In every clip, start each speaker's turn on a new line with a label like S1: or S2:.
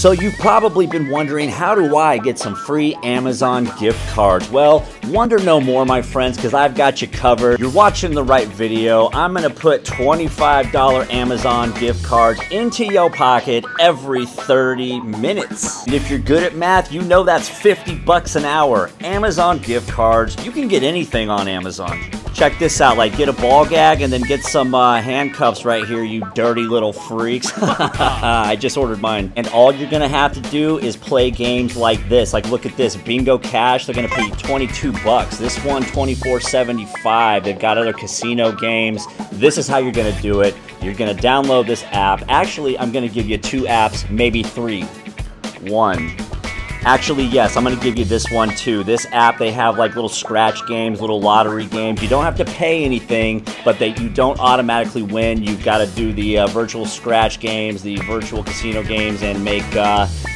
S1: So you've probably been wondering, how do I get some free Amazon gift cards? Well, wonder no more, my friends, because I've got you covered. You're watching the right video. I'm going to put $25 Amazon gift cards into your pocket every 30 minutes. And if you're good at math, you know that's 50 bucks an hour. Amazon gift cards, you can get anything on Amazon. Check this out, like get a ball gag and then get some handcuffs right here, you dirty little freaks. I just ordered mine. And all you're gonna have to do is play games like this. Like look at this, Bingo Cash, they're gonna pay you 22 bucks. This one, $24.75. They've got other casino games. This is how you're gonna do it. You're gonna download this app. Actually, I'm gonna give you 2 apps, maybe 3. 1. Actually, yes, I'm going to give you this one too. This app, they have like little scratch games, little lottery games. You don't have to pay anything, but you don't automatically win. You've got to do the virtual scratch games, the virtual casino games, and make,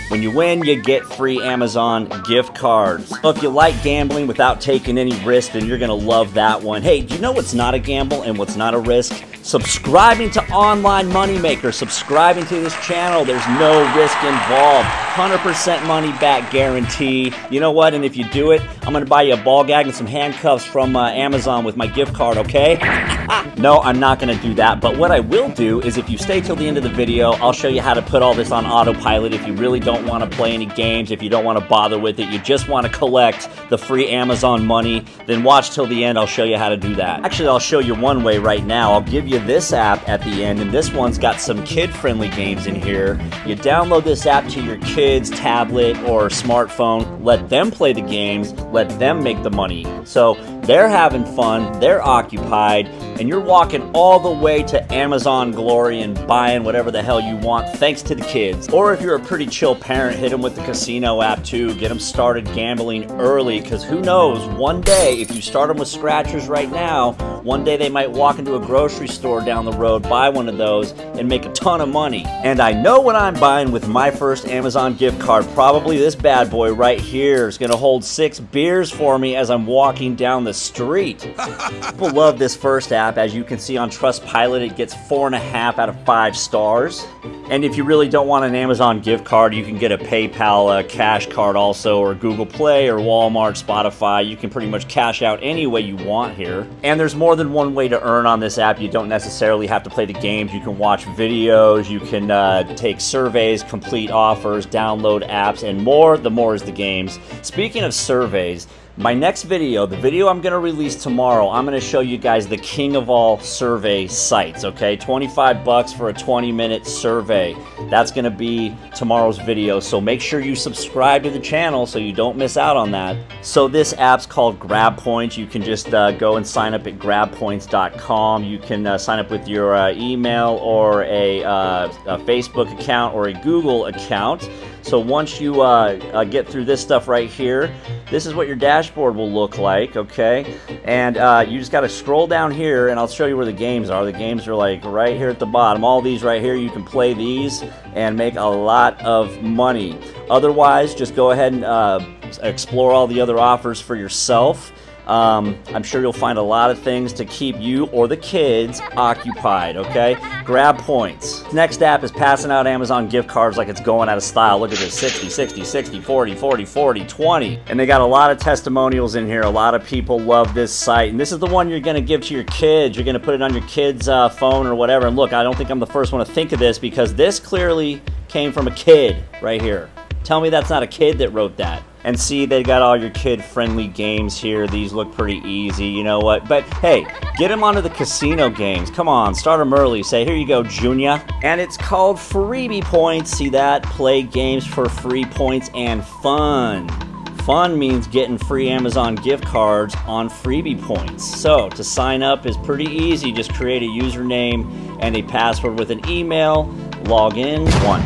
S1: when you win, you get free Amazon gift cards. So if you like gambling without taking any risk, then you're going to love that one. Hey, do you know what's not a gamble and what's not a risk? Subscribing to Online Moneymaker, subscribing to this channel, there's no risk involved. 100% money back guarantee. You know what? And if you do it, I'm going to buy you a ball gag and some handcuffs from Amazon with my gift card, okay? No, I'm not going to do that. But what I will do is if you stay till the end of the video, I'll show you how to put all this on autopilot. If you really don't want to play any games, if you don't want to bother with it, you just want to collect the free Amazon money, then watch till the end. I'll show you how to do that. Actually, I'll show you one way right now. I'll give you this app at the end, and this one's got some kid-friendly games in here. You download this app to your kid's tablet or smartphone, let them play the games, let them make the money. So they're having fun, they're occupied, and you're walking all the way to Amazon glory and buying whatever the hell you want thanks to the kids. Or if you're a pretty chill parent, hit them with the casino app too. Get them started gambling early, because who knows, one day, if you start them with scratchers right now, one day they might walk into a grocery store down the road, buy one of those, and make a ton of money. And I know what I'm buying with my first Amazon gift card. Probably this bad boy right here is going to hold 6 beers for me as I'm walking down the street. People love this first app. As you can see on Trustpilot, it gets 4.5 out of 5 stars. And if you really don't want an Amazon gift card, you can get a PayPal cash card also, or Google Play, or Walmart, Spotify. You can pretty much cash out any way you want here. And there's more than one way to earn on this app. You don't necessarily have to play the games. You can watch videos, you can take surveys, complete offers, download apps, and more. The more is the games. Speaking of surveys, my next video, the video I'm going to release tomorrow, I'm going to show you guys the king of all survey sites, okay? 25 bucks for a 20-minute survey. That's going to be tomorrow's video, so make sure you subscribe to the channel so you don't miss out on that. So this app's called GrabPoints. You can just go and sign up at grabpoints.com. You can sign up with your email or a Facebook account or a Google account. So once you get through this stuff right here, this is what your dashboard will look like, okay? And you just got to scroll down here, and I'll show you where the games are. The games are like right here at the bottom. All these right here, you can play these and make a lot of money. Otherwise, just go ahead and explore all the other offers for yourself. I'm sure you'll find a lot of things to keep you or the kids occupied, okay? GrabPoints. Next app is passing out Amazon gift cards like it's going out of style. Look at this, 60, 60, 60, 40, 40, 40, 20. And they got a lot of testimonials in here. A lot of people love this site. And this is the one you're going to give to your kids. You're going to put it on your kid's phone or whatever. And look, I don't think I'm the first one to think of this, because this clearly came from a kid right here. Tell me that's not a kid that wrote that. And see, they got all your kid-friendly games here. These look pretty easy, you know what? But hey, get them onto the casino games. Come on, start them early. Say, here you go, Junior. And it's called Freebie Points. See that? Play games for free points and fun. Fun means getting free Amazon gift cards on Freebie Points. So to sign up is pretty easy. Just create a username and a password with an email. Log in. 1.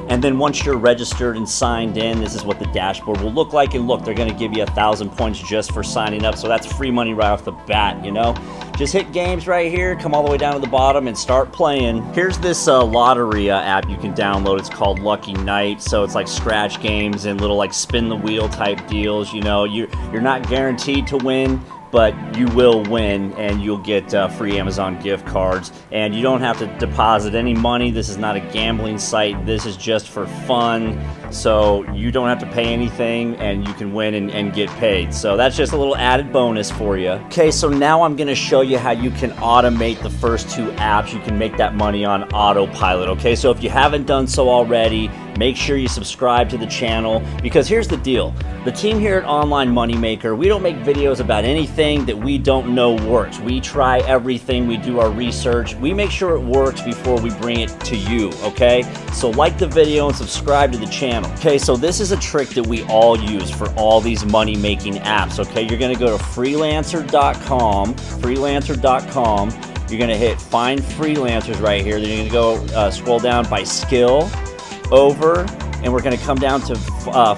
S1: And then once you're registered and signed in, this is what the dashboard will look like. And look, they're going to give you 1,000 points just for signing up. So that's free money right off the bat, you know. Just hit games right here, come all the way down to the bottom and start playing. Here's this lottery app you can download. It's called Lucky Night. So it's like scratch games and little like spin the wheel type deals. You know, you're not guaranteed to win, but you will win and you'll get free Amazon gift cards. And you don't have to deposit any money. This is not a gambling site. This is just for fun. So you don't have to pay anything and you can win and get paid. So that's just a little added bonus for you. Okay, so now I'm gonna show you how you can automate the first two apps. You can make that money on autopilot, okay? So if you haven't done so already, make sure you subscribe to the channel, because here's the deal. The team here at Online Moneymaker, we don't make videos about anything that we don't know works. We try everything, we do our research, we make sure it works before we bring it to you, okay? So like the video and subscribe to the channel. Okay, so this is a trick that we all use for all these money-making apps, okay? You're gonna go to freelancer.com, you're gonna hit find freelancers right here, then you're gonna go scroll down by skill, over, and we're going to come down to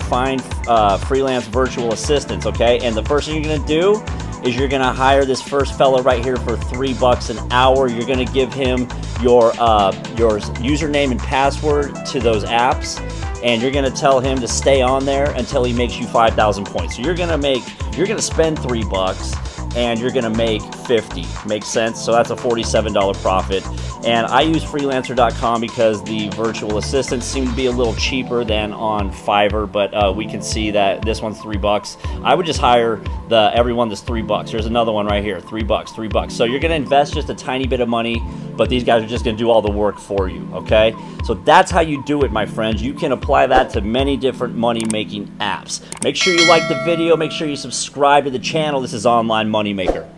S1: find freelance virtual assistants, okay? And the first thing you're going to do is you're going to hire this first fella right here for $3 an hour. You're going to give him your username and password to those apps, and you're going to tell him to stay on there until he makes you 5,000 points. So you're going to spend $3 and you're going to make 50. Makes sense? So that's a $47 profit. And I use freelancer.com because the virtual assistants seem to be a little cheaper than on Fiverr, but we can see that this one's $3. I would just hire everyone that's $3. There's another one right here, $3. So you're going to invest just a tiny bit of money, but these guys are just going to do all the work for you, okay? So that's how you do it, my friends. You can apply that to many different money-making apps. Make sure you like the video. Make sure you subscribe to the channel. This is Online Moneymaker.